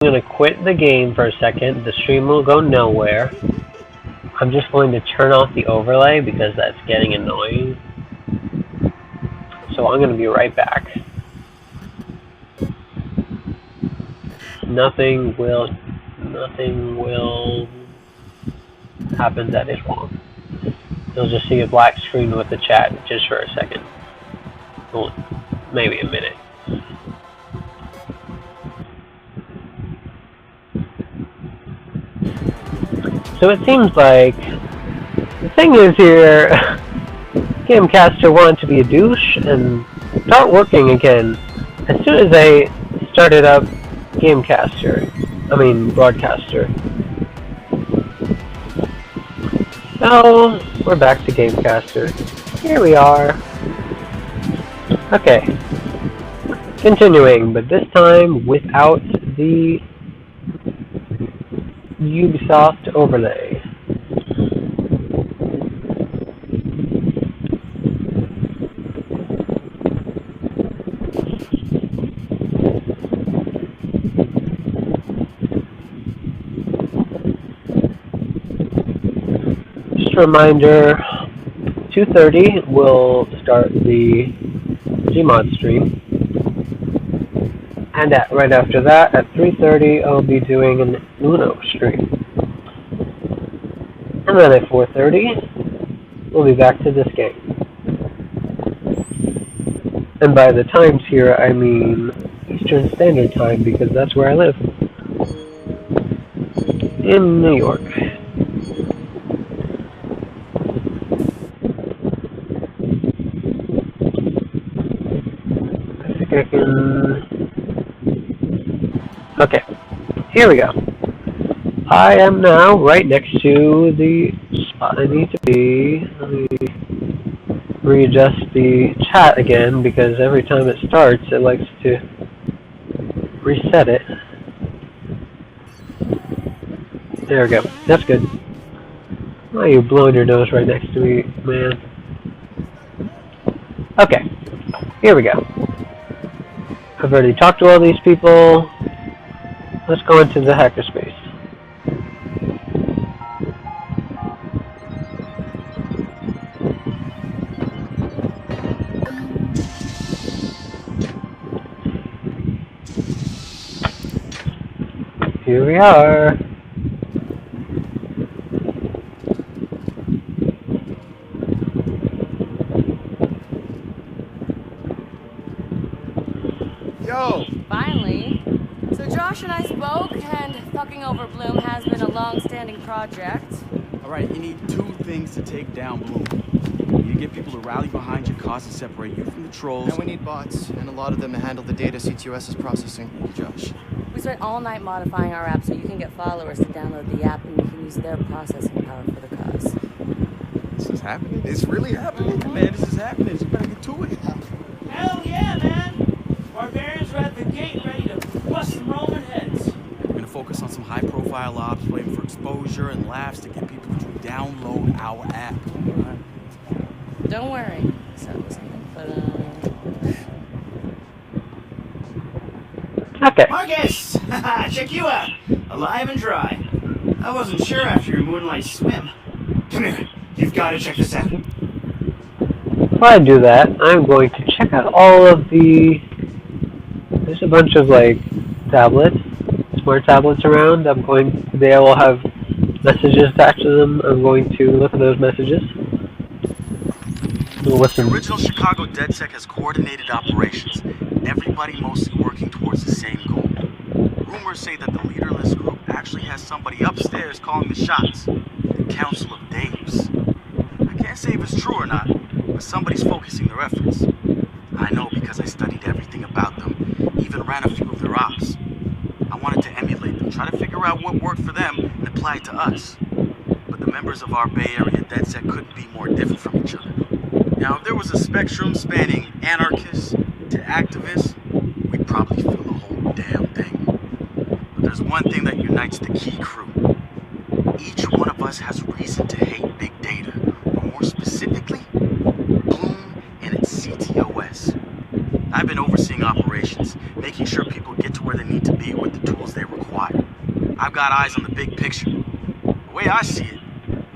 I'm going to quit the game for a second. The stream will go nowhere. I'm just going to turn off the overlay because that's getting annoying. So I'm going to be right back. Nothing will happen that is wrong. You'll just see a black screen with the chat just for a second. Well, maybe a minute. So it seems like the thing is here, Gamecaster wanted to be a douche and start working again as soon as I started up Broadcaster. So, we're back to Gamecaster. Here we are. Okay. Continuing, but this time without the Ubisoft overlay. Just a reminder, 2:30 we'll start the Gmod stream. And right after that, at 3:30, I'll be doing an Uno stream. And then at 4:30, we'll be back to this game. And by the times here, I mean Eastern Standard Time, because that's where I live. In New York. I think I can... Okay, here we go. I am now right next to the spot I need to be. Let me readjust the chat again because every time it starts it likes to reset it. There we go. That's good. Why are you blowing your nose right next to me, man? Okay, here we go. I've already talked to all these people. Let's go into the Hackerspace. Here we are. Yo! Finally. So Josh and I spoke, and fucking over Bloom has been a long-standing project. Alright, you need two things to take down Bloom. You need to get people to rally behind your cause and separate you from the trolls. And we need bots, and a lot of them to handle the data CTOS is processing. Thank you, Josh. We spent all night modifying our app so you can get followers to download the app and we can use their processing power for the cause. This is happening? It's really happening? Man, this is happening. You better get to it. Hell yeah, man! Barbarians are at the gate ready to bust some Roman heads. We're going to focus on some high-profile ops, waiting for exposure and laughs to get people to download our app. All right? Don't worry. So it was Okay. Marcus! Check you out! Alive and dry. I wasn't sure after your moonlight swim. Come here. You've got to check this out. Before I do that, I'm going to check out all of the... There's a bunch of, like, tablets, smart tablets around. They all have messages attached to them. I'm going to look at those messages. Listen. The original Chicago DedSec has coordinated operations. Everybody mostly working towards the same goal. Rumors say that the leaderless group actually has somebody upstairs calling the shots. The Council of Daves. I can't say if it's true or not, but somebody's focusing their efforts. I know because I studied everything about them, even ran a few of their ops. I wanted to emulate them, try to figure out what worked for them and apply it to us. But the members of our Bay Area DedSec couldn't be more different from each other. Now, if there was a spectrum spanning anarchists to activists, we'd probably fill the whole damn thing. But there's one thing that unites the key crew. Each one of us has reason to hate big data, or more specifically, Bloom and its CTOS. I've been overseeing operations, making sure people get to where they need to be with the tools they require. I've got eyes on the big picture. The way I see it,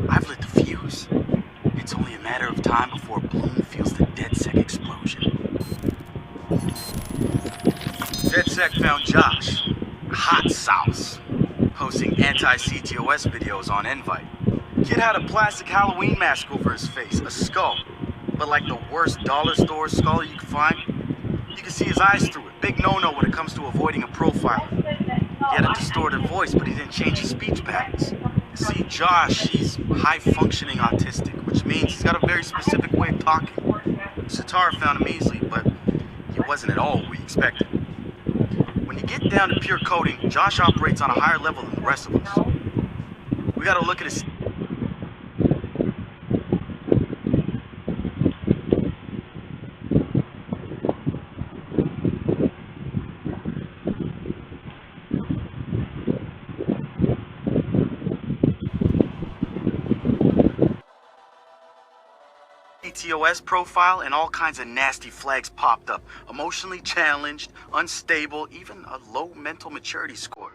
I've lit the fuse. It's only a matter of time before Bloom feels the DedSec explosion. DedSec found Josh, hot sauce, posting anti-CTOS videos on Invite. Kid had a plastic Halloween mask over his face, a skull, but like the worst dollar store skull you could find. You can see his eyes through it. Big no-no when it comes to avoiding a profiler. He had a distorted voice, but he didn't change his speech patterns. See, Josh, he's high-functioning autistic, which means he's got a very specific way of talking. Satara found him easily, but he wasn't at all what we expected. When you get down to pure coding, Josh operates on a higher level than the rest of us. We gotta look at his... TOS profile, and all kinds of nasty flags popped up. Emotionally challenged, unstable, even a low mental maturity score.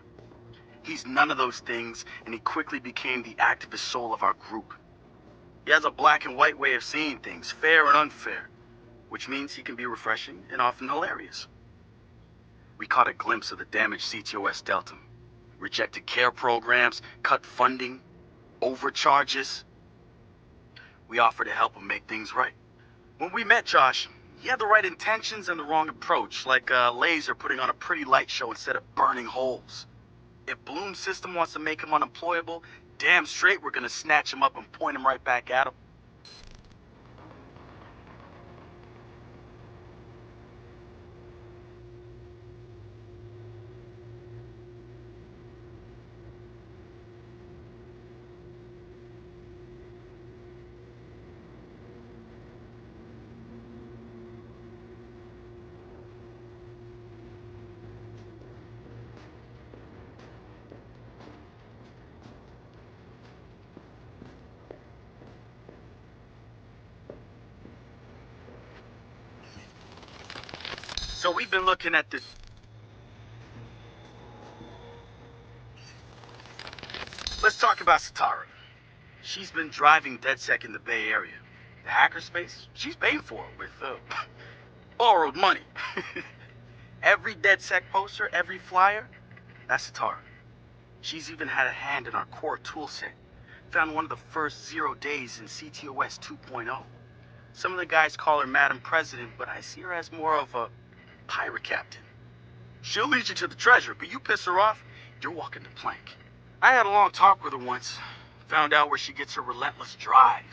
He's none of those things, and he quickly became the activist soul of our group. He has a black and white way of seeing things, fair and unfair, which means he can be refreshing and often hilarious. We caught a glimpse of the damage CTOS dealt him. Rejected care programs, cut funding, overcharges. We offered to help him make things right. When we met Josh, he had the right intentions and the wrong approach, like a laser putting on a pretty light show instead of burning holes. If Bloom's system wants to make him unemployable, damn straight we're gonna snatch him up and point him right back at him. So we've been looking at this. Let's talk about Satara. She's been driving DedSec in the Bay Area. The Hackerspace, she's paying for it with borrowed money. Every DedSec poster, every flyer, that's Satara. She's even had a hand in our core toolset. Found one of the first 0 days in CTOS 2.0. Some of the guys call her Madam President, but I see her as more of a pirate captain. She'll lead you to the treasure, but you piss her off, you're walking the plank. I had a long talk with her once. Found out where she gets her relentless drive.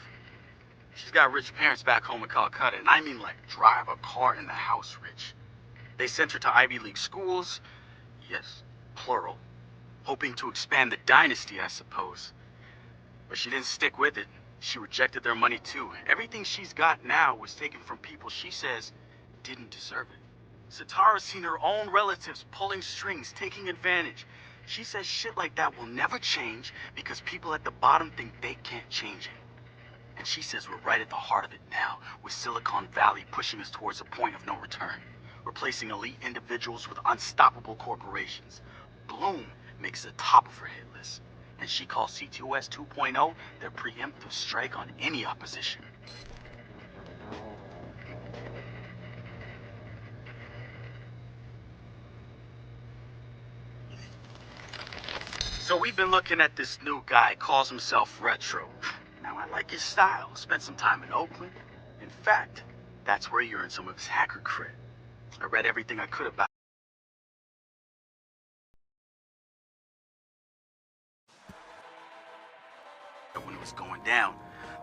She's got rich parents back home in Calcutta, and I mean like drive a car in the house rich. They sent her to Ivy League schools, yes, plural, hoping to expand the dynasty, I suppose. But she didn't stick with it. She rejected their money too. Everything she's got now was taken from people she says didn't deserve it. Satara's seen her own relatives pulling strings, taking advantage. She says shit like that will never change because people at the bottom think they can't change it. And she says we're right at the heart of it now, with Silicon Valley pushing us towards a point of no return, replacing elite individuals with unstoppable corporations. Bloom makes the top of her hit list, and she calls CTOS 2.0 their preemptive strike on any opposition. So we've been looking at this new guy, calls himself Retro. Now I like his style, spent some time in Oakland. In fact, that's where he earned some of his hacker cred. I read everything I could about when it was going down.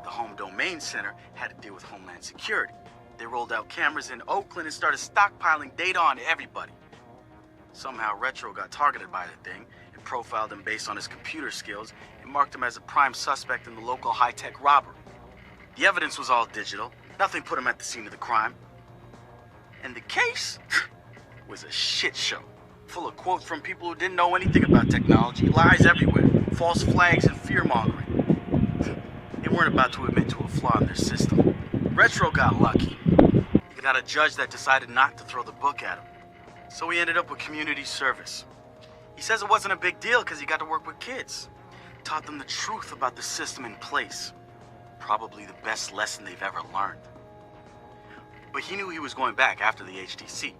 The Home Domain Center had to deal with Homeland Security. They rolled out cameras in Oakland and started stockpiling data on everybody. Somehow Retro got targeted by the thing, profiled him based on his computer skills, and marked him as a prime suspect in the local high-tech robbery. The evidence was all digital. Nothing put him at the scene of the crime. And the case was a shit show, full of quotes from people who didn't know anything about technology, lies everywhere, false flags and fear-mongering. They weren't about to admit to a flaw in their system. Retro got lucky. He got a judge that decided not to throw the book at him. So he ended up with community service. He says it wasn't a big deal because he got to work with kids. Taught them the truth about the system in place. Probably the best lesson they've ever learned. But he knew he was going back after the HTC.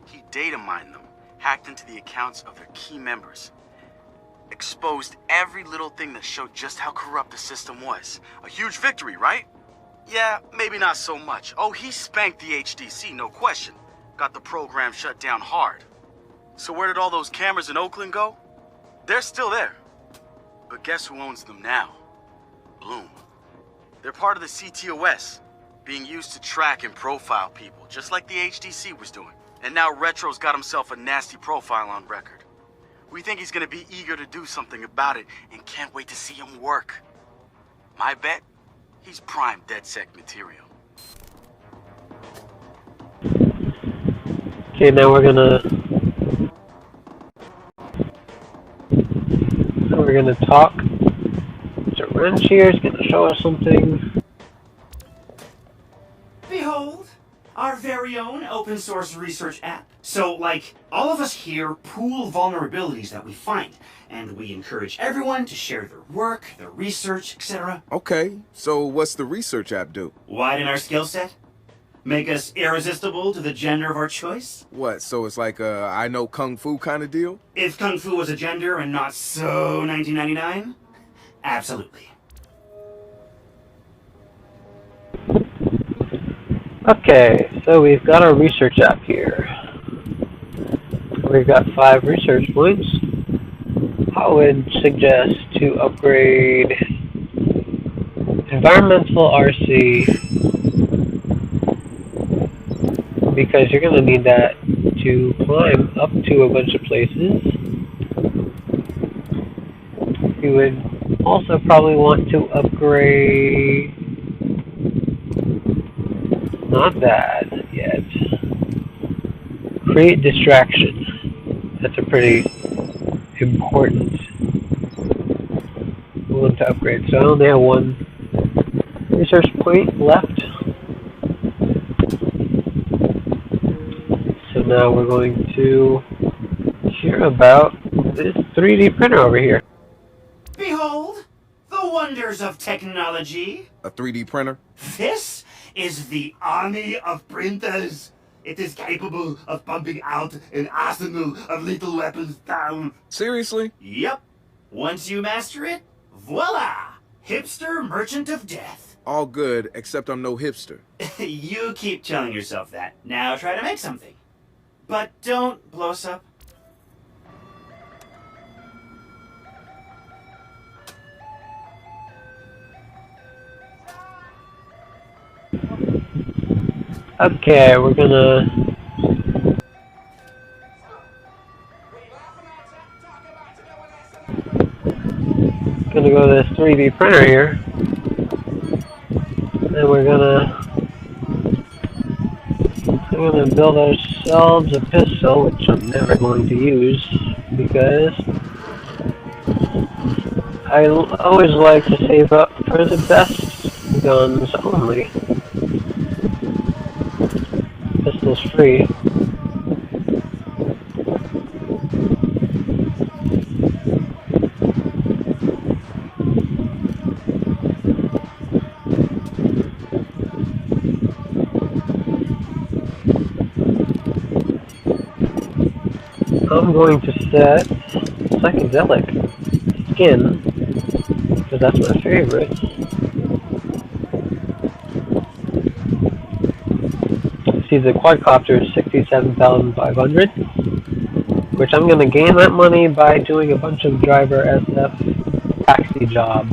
He data mined them, hacked into the accounts of their key members, exposed every little thing that showed just how corrupt the system was. A huge victory, right? Yeah, maybe not so much. Oh, he spanked the HTC, no question. Got the program shut down hard. So where did all those cameras in Oakland go? They're still there. But guess who owns them now? Bloom. They're part of the CTOS, being used to track and profile people, just like the HTC was doing. And now Retro's got himself a nasty profile on record. We think he's gonna be eager to do something about it and can't wait to see him work. My bet, he's prime DedSec material. Okay, now we're gonna talk to Wrench here. He's gonna show us something. Behold, our very own open source research app. So, like, all of us here pool vulnerabilities that we find, and we encourage everyone to share their work, their research, etc. Okay, so what's the research app do? Widen our skill set? Make us irresistible to the gender of our choice? What, so it's like a I know Kung Fu kind of deal? If Kung Fu was a gender and not so 1999? Absolutely. Okay, so we've got our research app here. We've got 5 research points. I would suggest to upgrade environmental RC, because you're going to need that to climb up to a bunch of places. You would also probably want to upgrade, not that yet, create distraction. That's a pretty important one to upgrade. So I only have 1 research point left. So now we're going to hear about this 3D printer over here. Behold, the wonders of technology. A 3D printer? This is the army of printers. It is capable of pumping out an arsenal of lethal weapons down. Seriously? Yep. Once you master it, voila! Hipster merchant of death. All good, except I'm no hipster. You keep telling yourself that. Now try to make something. But don't blow us up. Okay, we're gonna go to this 3D printer here, and we're gonna build ourselves a pistol, which I'm never going to use because I always like to save up for the best guns only. Pistol's free. I'm going to set psychedelic skin, because that's my favorite. See, the quadcopter is 67,500, which I'm going to gain that money by doing a bunch of driver SF taxi jobs.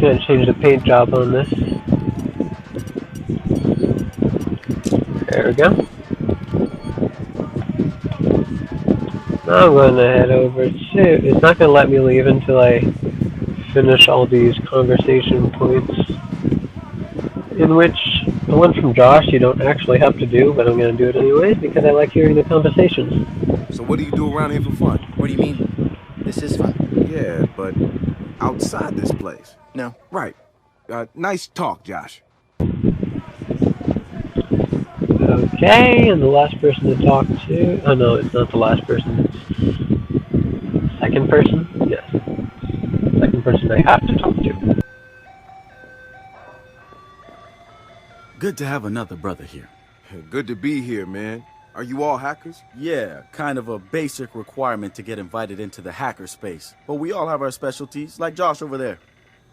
Gonna change the paint job on this. There we go. Now I'm going to head over to... It's not going to let me leave until I finish all these conversation points. In which the one from Josh you don't actually have to do, but I'm going to do it anyways because I like hearing the conversations. So what do you do around here for fun? What do you mean? This is fun. Yeah, but outside this place. No. Right. Nice talk, Josh. Okay, and the last person to talk to... Oh no, it's not the last person, it's... Second person? Yes. Second person I have to talk to. Good to have another brother here. Good to be here, man. Are you all hackers? Yeah, kind of a basic requirement to get invited into the Hackerspace. But we all have our specialties, like Josh over there.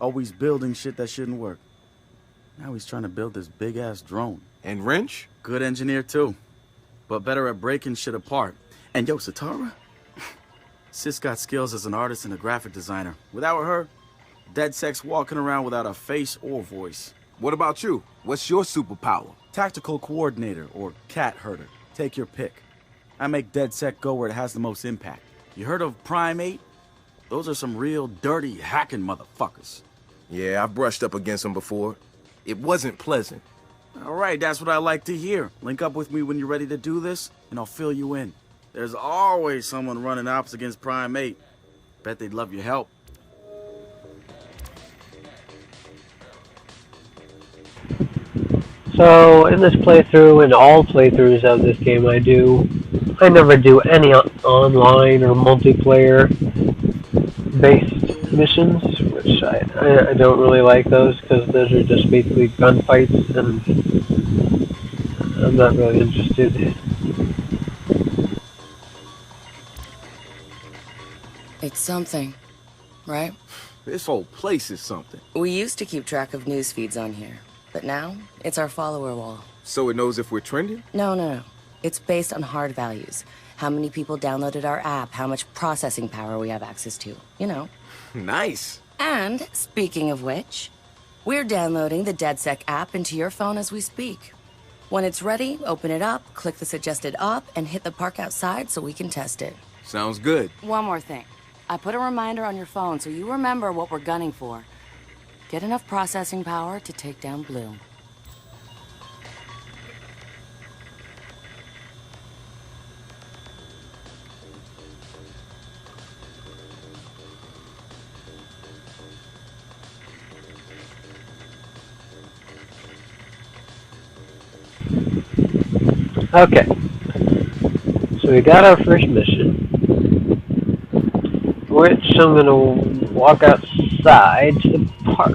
Always building shit that shouldn't work. Now he's trying to build this big-ass drone. And Wrench? Good engineer, too. But better at breaking shit apart. And yo, Satara? Sis got skills as an artist and a graphic designer. Without her, DeadSec's walking around without a face or voice. What about you? What's your superpower? Tactical coordinator or cat herder. Take your pick. I make DeadSec go where it has the most impact. You heard of Prime 8? Those are some real dirty hacking motherfuckers. Yeah, I've brushed up against them before. It wasn't pleasant. All right, that's what I like to hear. Link up with me when you're ready to do this, and I'll fill you in. There's always someone running ops against Prime 8. Bet they'd love your help. So, in this playthrough, and all playthroughs of this game I never do any online or multiplayer-based missions, which I don't really like those, because those are just basically gunfights, and I'm not really interested. It's something, right? This whole place is something. We used to keep track of news feeds on here, but now it's our follower wall. So it knows if we're trending? No. It's based on hard values. How many people downloaded our app, how much processing power we have access to, you know. Nice. And, speaking of which, we're downloading the DeadSec app into your phone as we speak. When it's ready, open it up, click the suggested op, and hit the park outside so we can test it. Sounds good. One more thing. I put a reminder on your phone so you remember what we're gunning for. Get enough processing power to take down Bloom. Okay. So we got our first mission, which I'm going to walk outside to the park.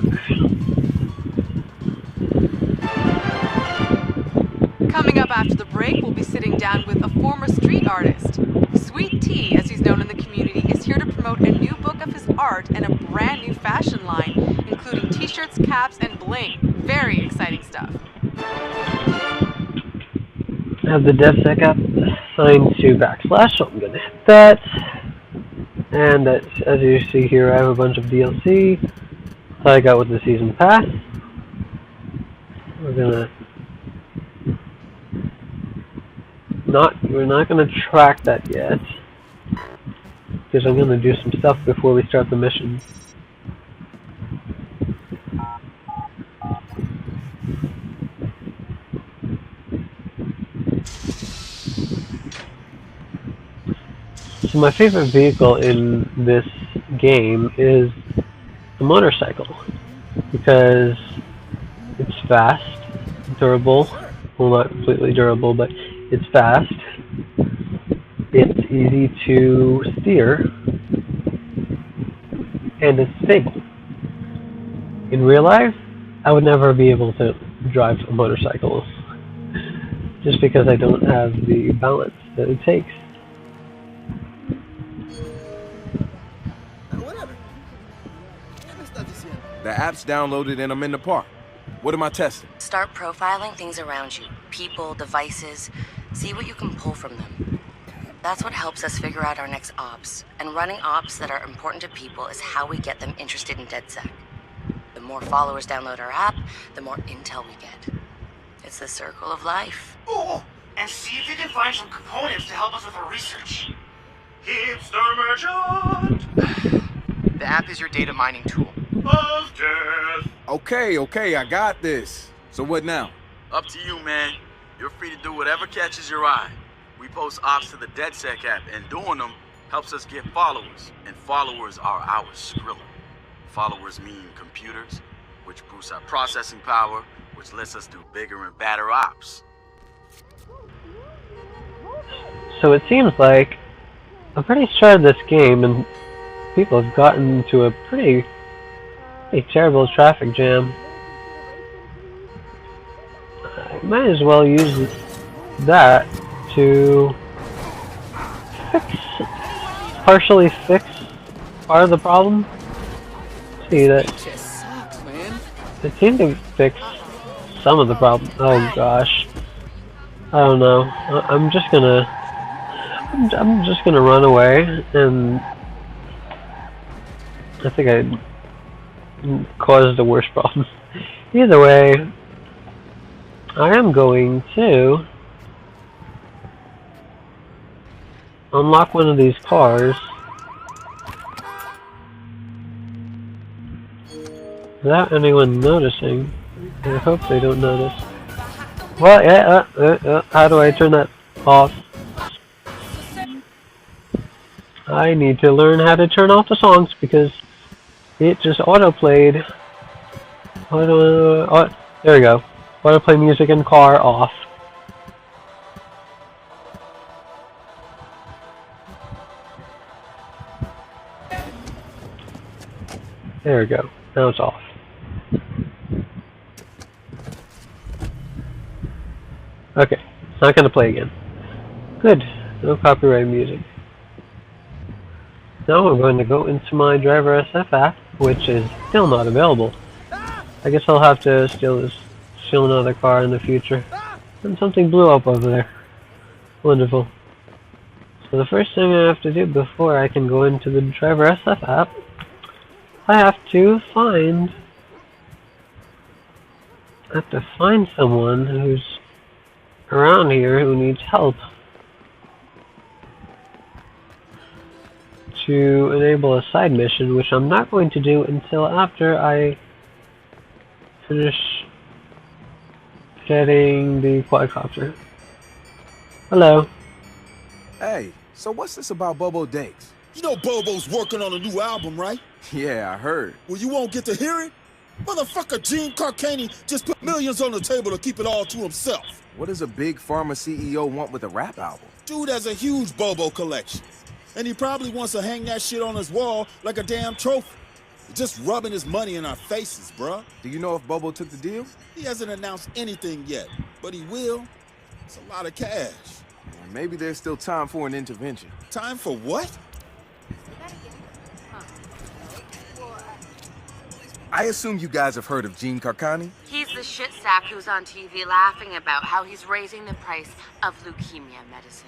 Coming up after the break, we'll be sitting down with a former street artist. Sweet Tea, as he's known in the community, is here to promote a new book of his art and a brand new fashion line, including t-shirts, caps, and bling. Very exciting stuff. I have the DevSec app assigned to /, so I'm going to hit that. And as you see here, I have a bunch of DLC that I got with the season pass. We're not gonna track that yet, because I'm gonna do some stuff before we start the mission. So my favorite vehicle in this game is the motorcycle, because it's fast, durable, well, not completely durable, but it's fast, it's easy to steer, and it's stable. In real life, I would never be able to drive a motorcycle, just because I don't have the balance that it takes. The app's downloaded and I'm in the park. What am I testing? Start profiling things around you. People, devices. See what you can pull from them. That's what helps us figure out our next ops. And running ops that are important to people is how we get them interested in DeadSec. The more followers download our app, the more intel we get. It's the circle of life. Oh, and see if you can find some components to help us with our research. Hipster merchant The app is your data mining tool. of death. Okay, I got this. So what now? Up to you, man. You're free to do whatever catches your eye. We post ops to the DedSec app, and doing them helps us get followers. And followers are our Skrilla. Followers mean computers, which boosts our processing power, which lets us do bigger and badder ops. So it seems like I'm pretty sure this game and people have gotten into a pretty terrible traffic jam. I might as well use that to partially fix part of the problem. See that Just sucks, man. it seemed to fix some of the problem. Oh gosh, I don't know. I'm just gonna run away, and I think I caused the worst problem. Either way, I am going to unlock one of these cars without anyone noticing. I hope they don't notice. Well, yeah, how do I turn that off? I need to learn how to turn off the songs because it just auto-played. There we go. Auto-play music in car off. There we go. Now it's off. Okay, it's not gonna play again. Good. No copyright music. Now I'm going to go into my Driver SF app, which is still not available. I guess I'll have to steal another car in the future. And something blew up over there. Wonderful. So the first thing I have to do before I can go into the Driver SF app, I have to find someone who's around here who needs help to enable a side mission, which I'm not going to do until after I finish getting the quadcopter. Hello. Hey, so what's this about Bobo Dakes? You know Bobo's working on a new album, right? Yeah, I heard. Well, you won't get to hear it? Motherfucker Gene Carcani just put millions on the table to keep it all to himself. What does a big pharma CEO want with a rap album? Dude has a huge Bobo collection. And he probably wants to hang that shit on his wall like a damn trophy. Just rubbing his money in our faces, bruh. Do you know if Bobo took the deal? He hasn't announced anything yet, but he will. It's a lot of cash. Or maybe there's still time for an intervention. Time for what? I assume you guys have heard of Gene Carcani? He's the shit sack who's on TV laughing about how he's raising the price of leukemia medicine.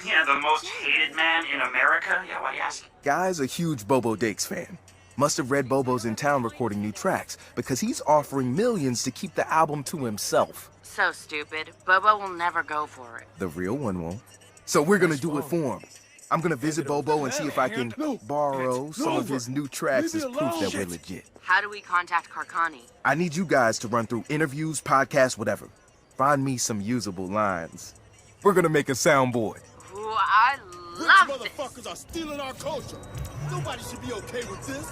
Yeah, the most hated man in America? Yeah, why do you ask? Guy's a huge Bobo Dakes fan. Must have read Bobo's in town recording new tracks because he's offering millions to keep the album to himself. So stupid. Bobo will never go for it. The real one won't. So we're gonna do it for him. I'm gonna visit Bobo and see if I can borrow some of his new tracks as proof that we're legit. How do we contact Carcani? I need you guys to run through interviews, podcasts, whatever. Find me some usable lines. We're gonna make a soundboard. Ooh, I Rich love this. motherfuckers are stealing our culture. Nobody should be okay with this.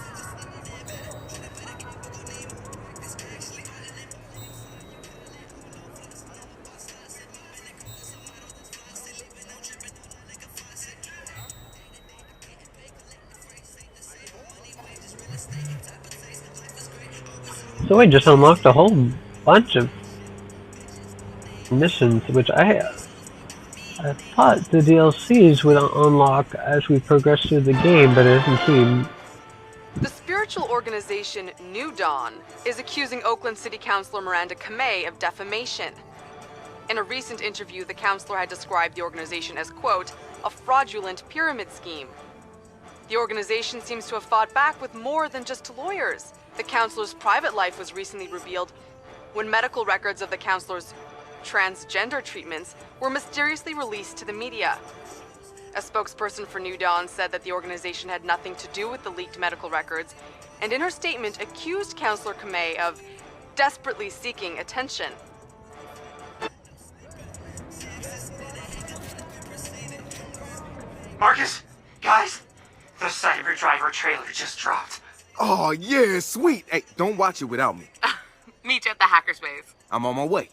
So I just unlocked a whole bunch of missions, which I thought the DLCs would unlock as we progress through the game, but it doesn't seem. The spiritual organization New Dawn is accusing Oakland City Councilor Miranda Kamei of defamation. In a recent interview, the councilor had described the organization as, quote, a fraudulent pyramid scheme. The organization seems to have fought back with more than just lawyers. The councilor's private life was recently revealed when medical records of the councilor's transgender treatments were mysteriously released to the media. A spokesperson for New Dawn said that the organization had nothing to do with the leaked medical records, and in her statement accused Counselor Kamei of desperately seeking attention. Marcus, guys, the Cyber Driver trailer just dropped. Oh, yeah, sweet. Hey, don't watch it without me. Meet you at the Hackerspace. I'm on my way.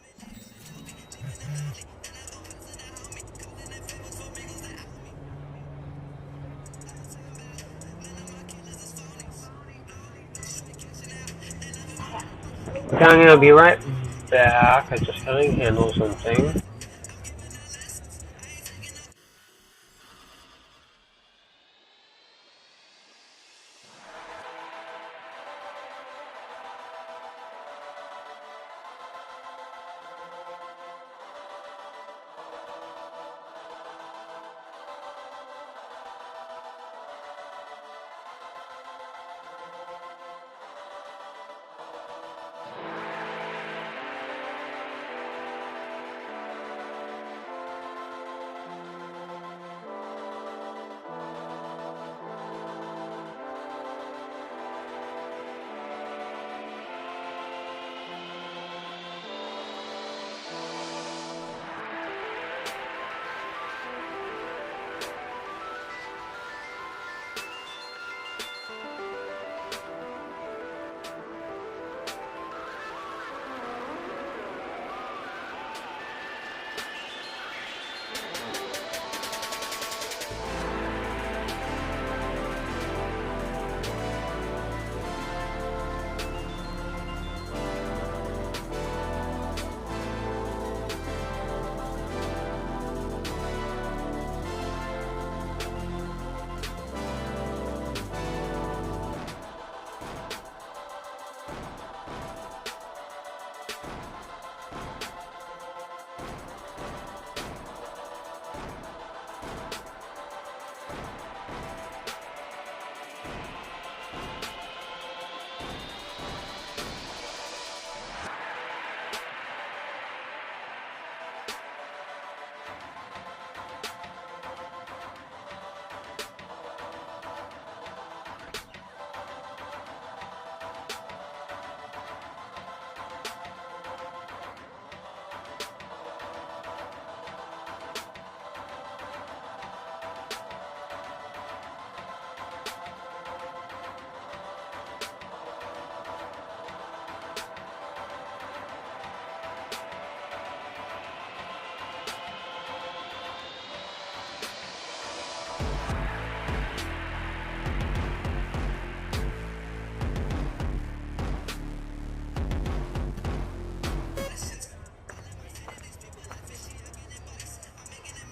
Okay, I'm gonna be right back. I just gotta handle something.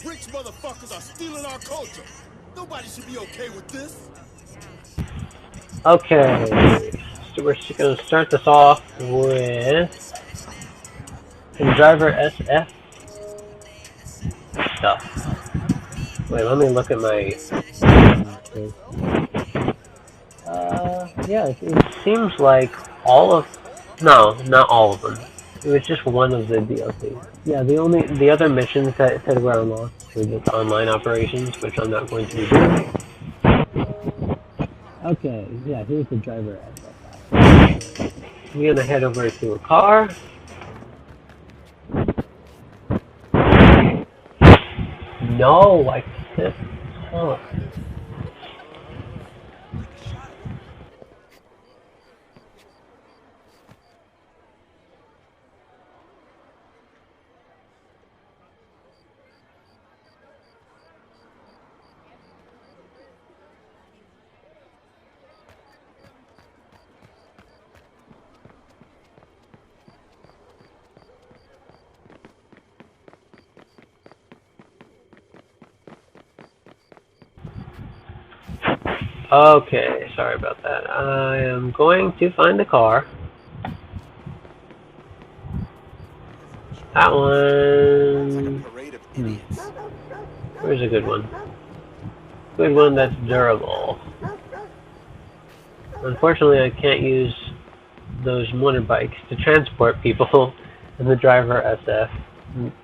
Rich motherfuckers are stealing our culture. Nobody should be okay with this. Okay, so we're just gonna start this off with some driver SF stuff. Wait, let me look at my. Yeah, it seems like all of. No, not all of them. It was just one of the DLCs. Yeah, the other missions that said were unlocked were just online operations, which I'm not going to be doing. Okay, yeah, here's the driver SF. We're gonna head over to a car. No, I can't. Oh. Okay, sorry about that. I am going to find the car. That one. Where's a good one? Good one that's durable. Unfortunately, I can't use those motorbikes to transport people in the driver SF. Mm.